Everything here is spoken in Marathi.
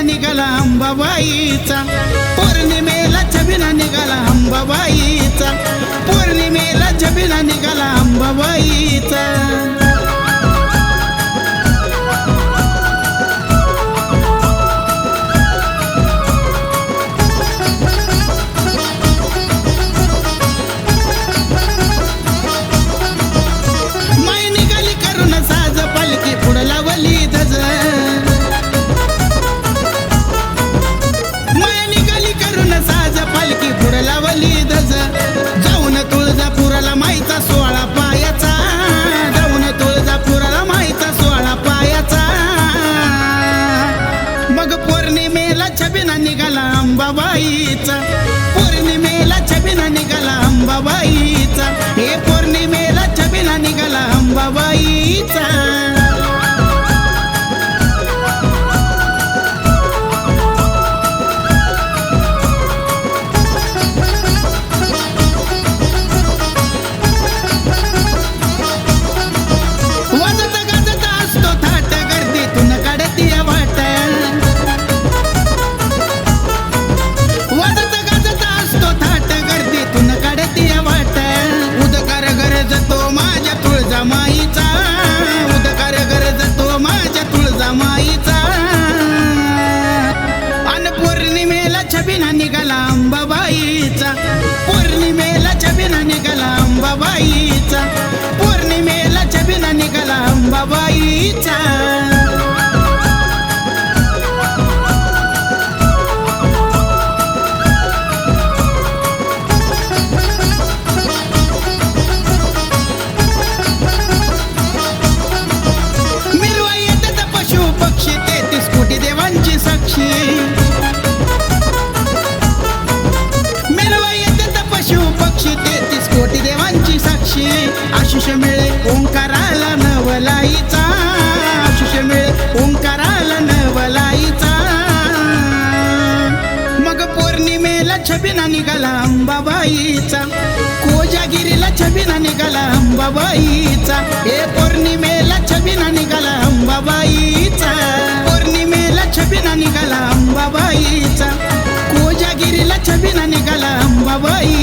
निघाला अंबाबाईचा पौर्णिमेला छबिना निघाला अंबाबाईचा पौर्णिमेला छबिना निघाला अंबाबाईचा माय निघाली करून साज पालखी पुढं लावली धज पालखी पुढे लावली धज जाऊन तुळजापुराला माईचा 16 पायाचा जाऊन तुळजापुराला माईचा 16 पायाचा मग पौर्णिमेला छबिना निघाला अंबाबाईचा पौर्णिमेला छबिना निघाला अंबाबाईचा हे पौर्णिमेला छबिना निघाला अंबाबाईचा माईचा उदकार गरज तो माझ्या तुळजामाईचा अन पौर्णिमेला छबिना निघाला अंबाबाईचा पौर्णिमेला छबिना निघाला अंबाबाईचा पौर्णिमेला छबिना निघाला अंबाबाईचा साक्षी मेलवा येतात पशु पक्षी 33 कोटी देवांची साक्षी आशिष मिळे ओंकाराला नवलाईचा आशिष मिळे ओंकाराला नवलाईचा मग पौर्णिमेला छबिना निघाला अंबाबाईचा कोजागिरीला छबिना निघाला अंबाबाईचा हे पौर्णिमेला छबिना निघाला अंबाबाईचा छबिना निघाला अंबाबाईचा कोजागिरीला छबिना निघाला अंबाबाई